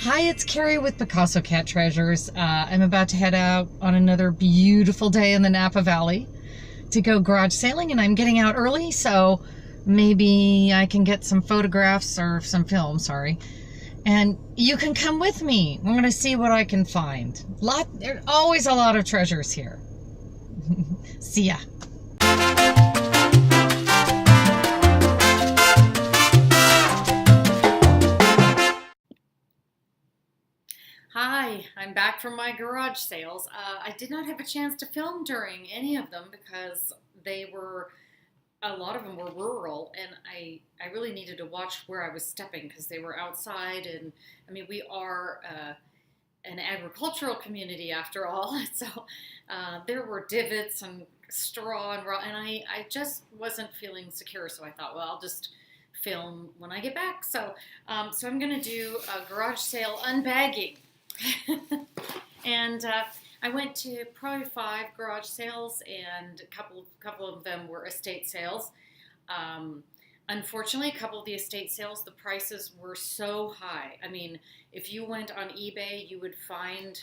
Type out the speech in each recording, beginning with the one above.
Hi, it's Carrie with Picasso Cat Treasures. I'm about to head out on another beautiful day in the Napa Valley to go garage sailing, and I'm getting out early, so maybe I can get some photographs or some film, sorry. And you can come with me. I'm going to see what I can find. There's always a lot of treasures here. See ya. Hi, I'm back from my garage sales. I did not have a chance to film during any of them because a lot of them were rural, and I really needed to watch where I was stepping because they were outside, and I mean, we are an agricultural community after all, so there were divots and straw and I just wasn't feeling secure, so I thought, well, I'll just film when I get back. So I'm going to do a garage sale unbagging. And I went to probably 5 garage sales, and a couple of them were estate sales. Unfortunately, a couple of the estate sales, the prices were so high. I mean, if you went on eBay, you would find,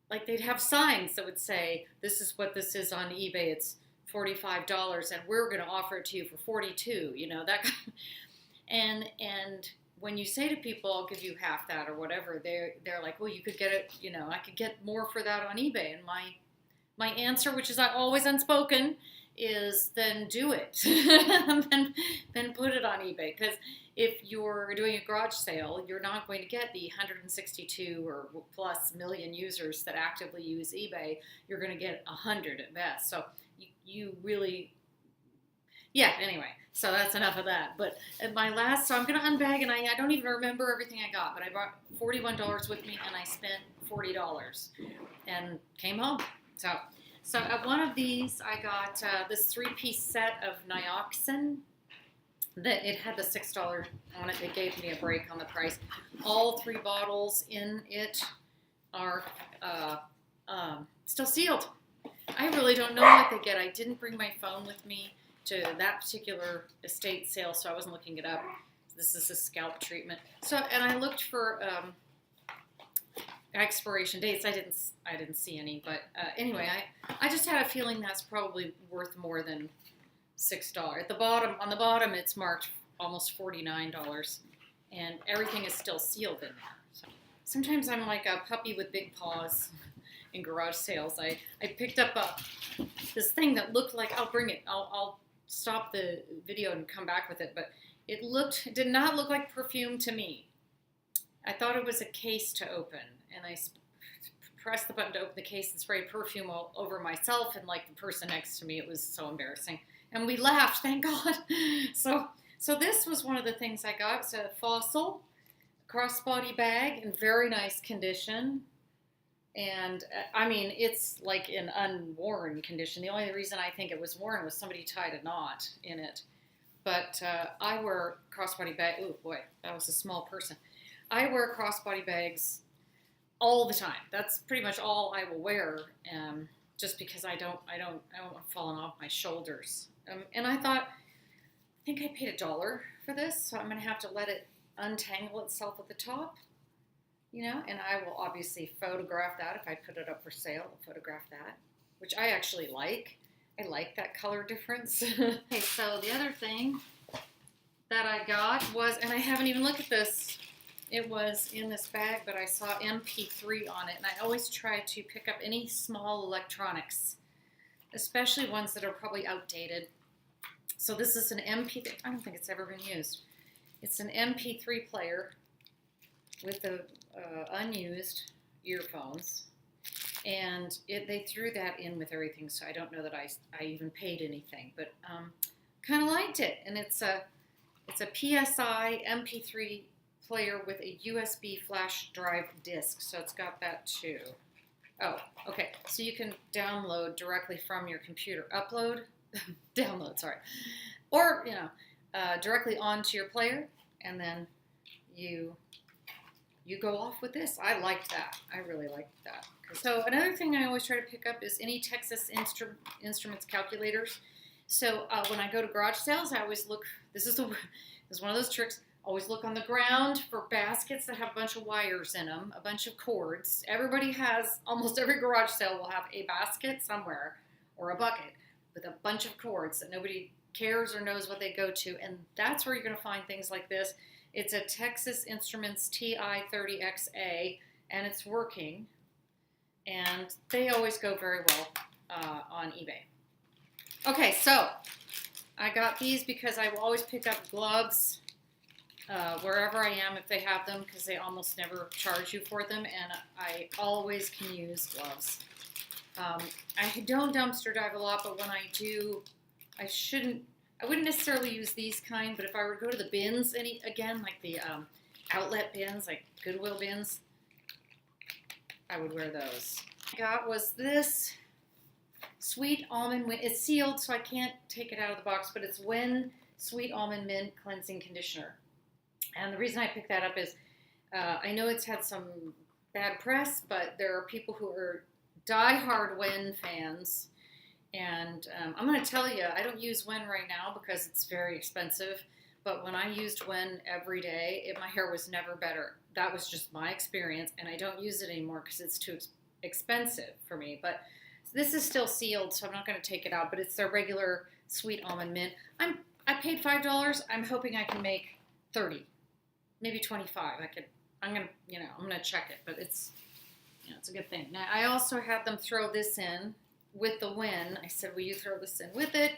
like, they'd have signs that would say, this is what this is on eBay. It's $45, and we're going to offer it to you for $42. You know that. And when you say to people, I'll give you half that or whatever, they're like, well, you could get it, I could get more for that on eBay. And my answer, which is always unspoken, is then do it. then put it on eBay. Because if you're doing a garage sale, you're not going to get the 162 or plus million users that actively use eBay. You're going to get 100 at best. So you really... Yeah, anyway, so that's enough of that. But at so I'm going to unbag, and I don't even remember everything I got, but I brought $41 with me, and I spent $40 and came home. So at one of these, I got this 3-piece set of Nioxin. It had the $6 on it. They gave me a break on the price. All 3 bottles in it are still sealed. I really don't know what they get. I didn't bring my phone with me to that particular estate sale, so I wasn't looking it up. This is a scalp treatment. And I looked for expiration dates. I didn't see any, but anyway, I just had a feeling that's probably worth more than $6. On the bottom, it's marked almost $49, and everything is still sealed in there. So sometimes I'm like a puppy with big paws in garage sales. I picked up this thing that looked like, I'll bring it. I'll stop the video and come back with it, but it did not look like perfume to me. I thought it was a case to open, and I pressed the button to open the case and sprayed perfume all over myself and like the person next to me. It was so embarrassing, and we laughed, thank God. So this was one of the things I got. It's a Fossil crossbody bag in very nice condition. And I mean, it's like in unworn condition. The only reason I think it was worn was somebody tied a knot in it. But I wear crossbody bags. Oh boy, that was a small person. I wear crossbody bags all the time. That's pretty much all I will wear, just because I don't want falling off my shoulders. And I thought, I think I paid $1 for this, so I'm going to have to let it untangle itself at the top. And I will obviously photograph that. If I put it up for sale, I'll photograph that, which I actually like. I like that color difference. Okay, so the other thing that I got was, and I haven't even looked at this, it was in this bag, but I saw MP3 on it, and I always try to pick up any small electronics, especially ones that are probably outdated. So this is an MP3, I don't think it's ever been used. It's an MP3 player with the unused earphones, and they threw that in with everything, so I don't know that I even paid anything, but kind of liked it. And it's a PSI MP3 player with a USB flash drive disc, so it's got that too. Oh, okay, so you can download directly from your computer. Download, sorry. Or, directly onto your player, and then you go off with this. I liked that. I really liked that. So another thing I always try to pick up is any Texas Instruments calculators. So when I go to garage sales, I always look. This is one of those tricks. Always look on the ground for baskets that have a bunch of wires in them, a bunch of cords. Everybody has, almost every garage sale will have a basket somewhere or a bucket with a bunch of cords that nobody cares or knows what they go to. And that's where you're going to find things like this. It's a Texas Instruments TI-30XA, and it's working. And they always go very well on eBay. Okay, so I got these because I will always pick up gloves wherever I am if they have them, because they almost never charge you for them, and I always can use gloves. I don't dumpster dive a lot, but when I do, I wouldn't necessarily use these kind, but if I were to go to the bins, again, like the outlet bins, like Goodwill bins, I would wear those. What I got was this Sweet Almond Mint. It's sealed, so I can't take it out of the box, but it's Wen Sweet Almond Mint Cleansing Conditioner. And the reason I picked that up is I know it's had some bad press, but there are people who are die-hard Wen fans. And I'm going to tell you, I don't use Wen right now because it's very expensive. But when I used Wen every day, my hair was never better. That was just my experience, and I don't use it anymore because it's too expensive for me. But this is still sealed, so I'm not going to take it out. But it's their regular Sweet Almond Mint. I paid $5. I'm hoping I can make 30, maybe 25. I'm gonna check it, but it's a good thing. Now I also had them throw this in with the Wen. I said, will you throw this in with it?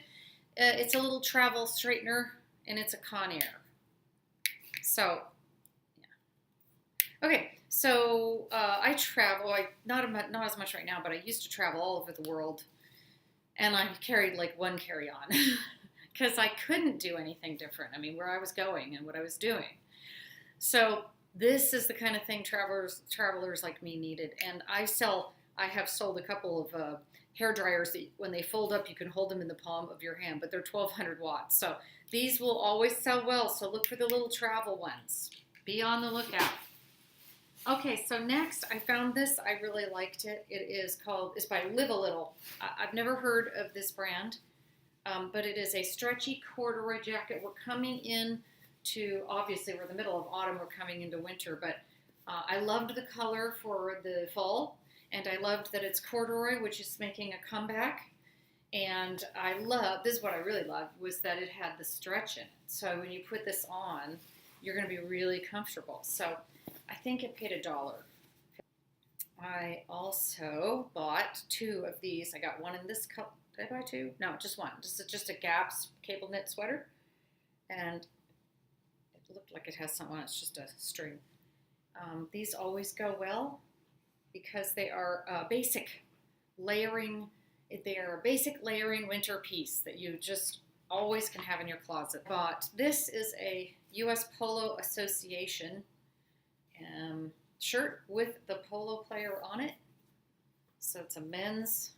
It's a little travel straightener, and it's a Conair. So, yeah. Okay, so I travel. Not as much right now, but I used to travel all over the world, and I carried like one carry-on because I couldn't do anything different. I mean, where I was going and what I was doing. So this is the kind of thing travelers like me needed. And I have sold a couple of hair dryers that when they fold up, you can hold them in the palm of your hand, but they're 1200 watts. So these will always sell well. So look for the little travel ones. Be on the lookout. Okay, so next I found this. I really liked it. It's by Live a Little. I've never heard of this brand, but it is a stretchy corduroy jacket. We're coming in obviously we're in the middle of autumn, we're coming into winter, but I loved the color for the fall, and I loved that it's corduroy, which is making a comeback, and this is what I really loved, was that it had the stretch in it, so when you put this on, you're going to be really comfortable. So I think it paid $1. I also bought 2 of these. I got one in this cup. Did I buy 2? No, just one. This is just a Gap's cable knit sweater, and looked like it has something on it. It's just a string. These always go well because they are basic layering. They are a basic layering winter piece that you just always can have in your closet. But this is a U.S. Polo Association shirt with the polo player on it. So it's a men's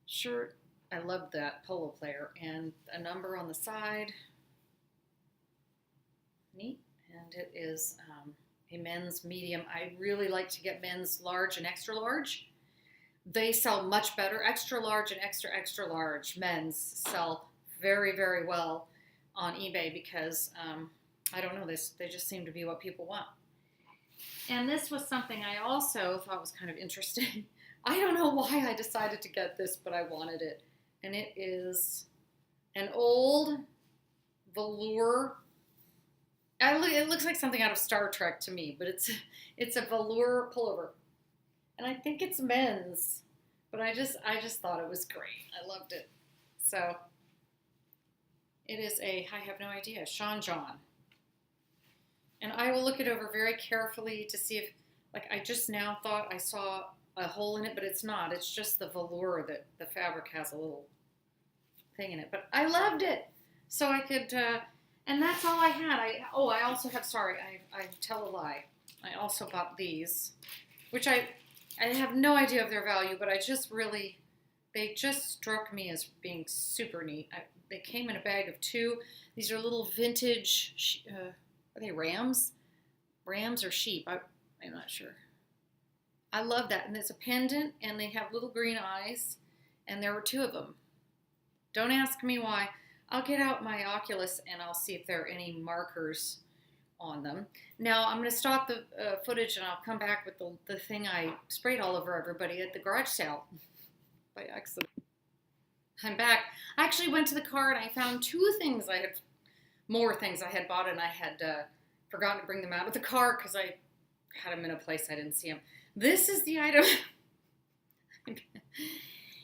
shirt. I love that polo player, and a number on the side. Neat. And it is a men's medium. I really like to get men's large and extra large. They sell much better. Extra large and extra large men's sell very, very well on eBay because I don't know, they just seem to be what people want. And this was something I also thought was kind of interesting. I don't know why I decided to get this, but I wanted it. And it is an old velour. It looks like something out of Star Trek to me, but it's a velour pullover, and I think it's men's. But I just thought it was great. I loved it. So it is I have no idea, Sean John, and I will look it over very carefully to see if, I just now thought I saw a hole in it, but it's not. It's just the velour that the fabric has a little thing in it. But I loved it, so I could. And that's all I had. I also have, I tell a lie. I also bought these, which I have no idea of their value, but they just struck me as being super neat. They came in a bag of 2. These are little vintage, are they rams? Rams or sheep? I'm not sure. I love that. And it's a pendant, and they have little green eyes, and there were 2 of them. Don't ask me why. I'll get out my Oculus and I'll see if there are any markers on them. Now I'm going to stop the footage and I'll come back with the thing I sprayed all over everybody at the garage sale by accident. I'm back. I actually went to the car and I found more things I had bought, and I had forgotten to bring them out of the car because I had them in a place I didn't see them. This is the item.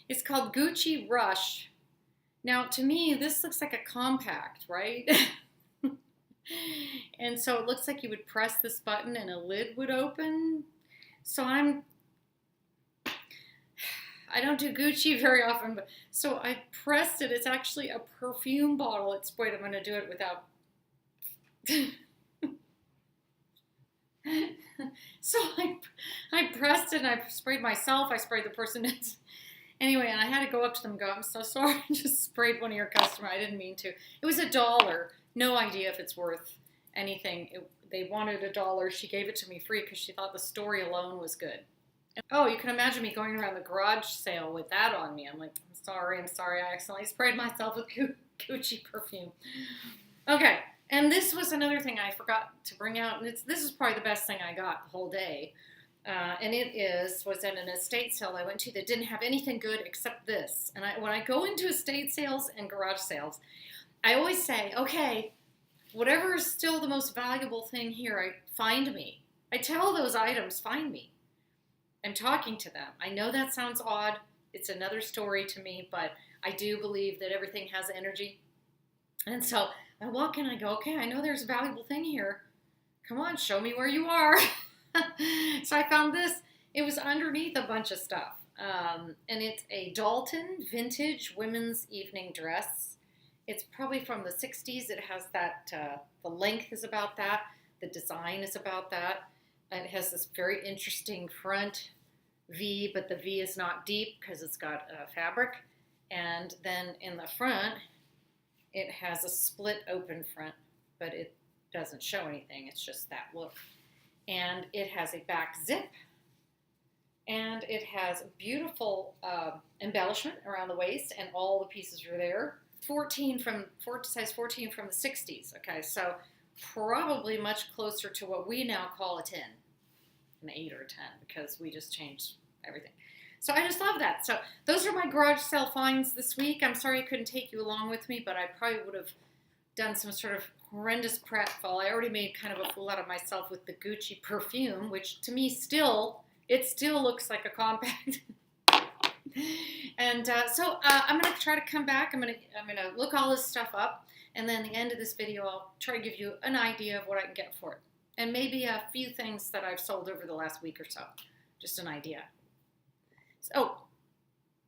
It's called Gucci Rush. Now, to me, this looks like a compact, right? And so it looks like you would press this button and a lid would open. So I don't do Gucci very often, but so I pressed it. It's actually a perfume bottle. It's, wait, I'm going to do it without. So I pressed it and I sprayed myself. I sprayed the person next. Anyway, and I had to go up to them and go, I'm so sorry, I just sprayed one of your customers. I didn't mean to. It was $1. No idea if it's worth anything. They wanted $1. She gave it to me free because she thought the story alone was good. Oh, you can imagine me going around the garage sale with that on me. I'm like, I'm sorry, I accidentally sprayed myself with Gucci perfume. Okay, and this was another thing I forgot to bring out, and this is probably the best thing I got the whole day. And was at an estate sale I went to that didn't have anything good except this. And when I go into estate sales and garage sales, I always say, okay, whatever is still the most valuable thing here, find me. I tell those items, find me. I'm talking to them. I know that sounds odd. It's another story to me, but I do believe that everything has energy. And so I walk in, I go, okay, I know there's a valuable thing here. Come on, show me where you are. So I found this. It was underneath a bunch of stuff. And it's a Dalton vintage women's evening dress. It's probably from the 60s. It has that, the length is about that. The design is about that. It has this very interesting front V, but the V is not deep because it's got fabric. And then in the front, it has a split open front, but it doesn't show anything. It's just that look. And it has a back zip, and it has a beautiful embellishment around the waist, and all the pieces are there. Size 14 from the 60s. Okay, so probably much closer to what we now call a 10, an 8 or a 10, because we just changed everything. So I just love that. So those are my garage sale finds this week. I'm sorry I couldn't take you along with me, but I probably would have done some sort of horrendous pratfall. I already made kind of a fool out of myself with the Gucci perfume, which to me still looks like a compact. And so I'm going to try to come back. I'm going to look all this stuff up, and then at the end of this video, I'll try to give you an idea of what I can get for it, and maybe a few things that I've sold over the last week or so. Just an idea. So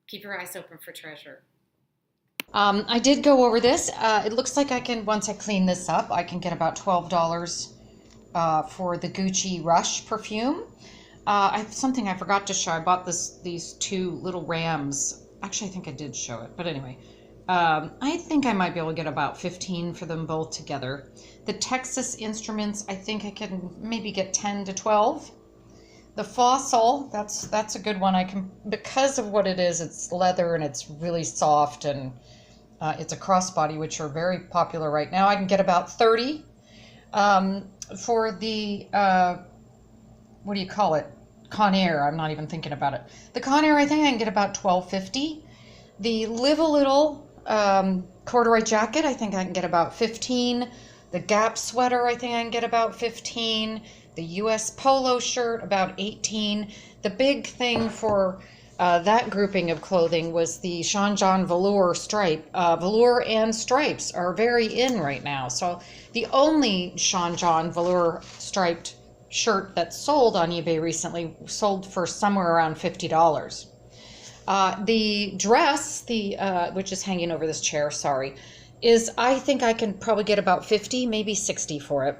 keep your eyes open for treasure. I did go over this. It looks like once I clean this up, I can get about $12 for the Gucci Rush perfume. Something I forgot to show. I bought these two little rams. Actually, I think I did show it, but anyway. I think I might be able to get about 15 for them both together. The Texas Instruments, I think I can maybe get 10 to 12. The Fossil, that's a good one. Because of what it is, it's leather and it's really soft, and it's a crossbody, which are very popular right now. I can get about 30. For the, what do you call it? Conair, I'm not even thinking about it. The Conair, I think I can get about $12.50. The Live a Little corduroy jacket, I think I can get about 15. The Gap sweater, I think I can get about 15. The US Polo shirt, about 18. The big thing for that grouping of clothing was the Sean John velour stripe. Velour and stripes are very in right now. So the only Sean John velour striped shirt that sold on eBay recently sold for somewhere around $50. The dress, which is hanging over this chair, I think I can probably get about 50, maybe 60 for it.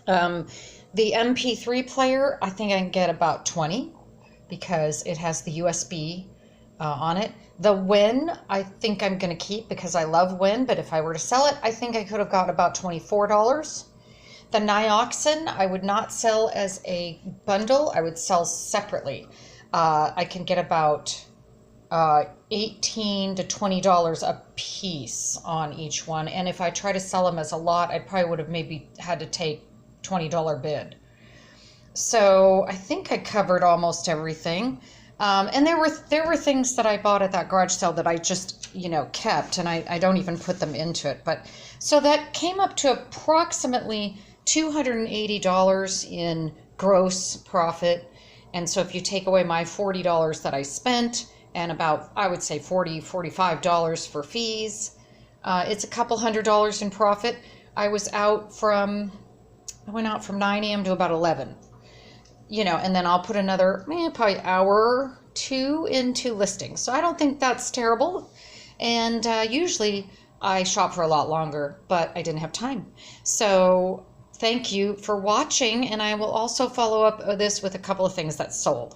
The MP3 player, I think I can get about 20 because it has the USB on it. The Win, I think I'm going to keep because I love Win, but if I were to sell it, I think I could have got about $24. The Nioxin, I would not sell as a bundle. I would sell separately. I can get about $18 to $20 a piece on each one. And if I try to sell them as a lot, I probably would have maybe had to take $20 bid. So I think I covered almost everything. And there were things that I bought at that garage sale that I just, kept, and I don't even put them into it. But so that came up to approximately $280 in gross profit. And so if you take away my $40 that I spent and about, I would say $45 for fees, it's a couple $100 in profit. I went out from 9 a.m. to about 11. And then I'll put another probably hour or two into listings. So I don't think that's terrible. And usually I shop for a lot longer, but I didn't have time. So thank you for watching, and I will also follow up this with a couple of things that sold.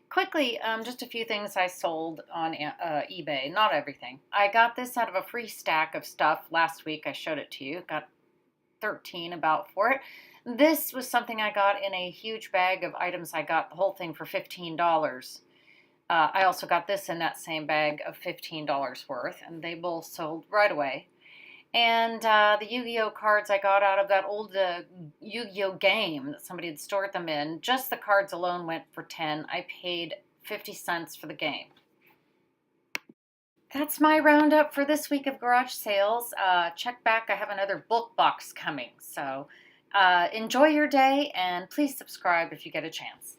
Quickly, just a few things I sold on eBay. Not everything. I got this out of a free stack of stuff last week. I showed it to you. Got 13 about for it. This was something I got in a huge bag of items. I got the whole thing for $15. I also got this in that same bag of $15 worth, and they both sold right away. And the Yu-Gi-Oh cards I got out of that old Yu-Gi-Oh game that somebody had stored them in, just the cards alone went for $10. I paid 50 cents for the game. That's my roundup for this week of garage sales. Check back. I have another bulk box coming. So enjoy your day, and please subscribe if you get a chance.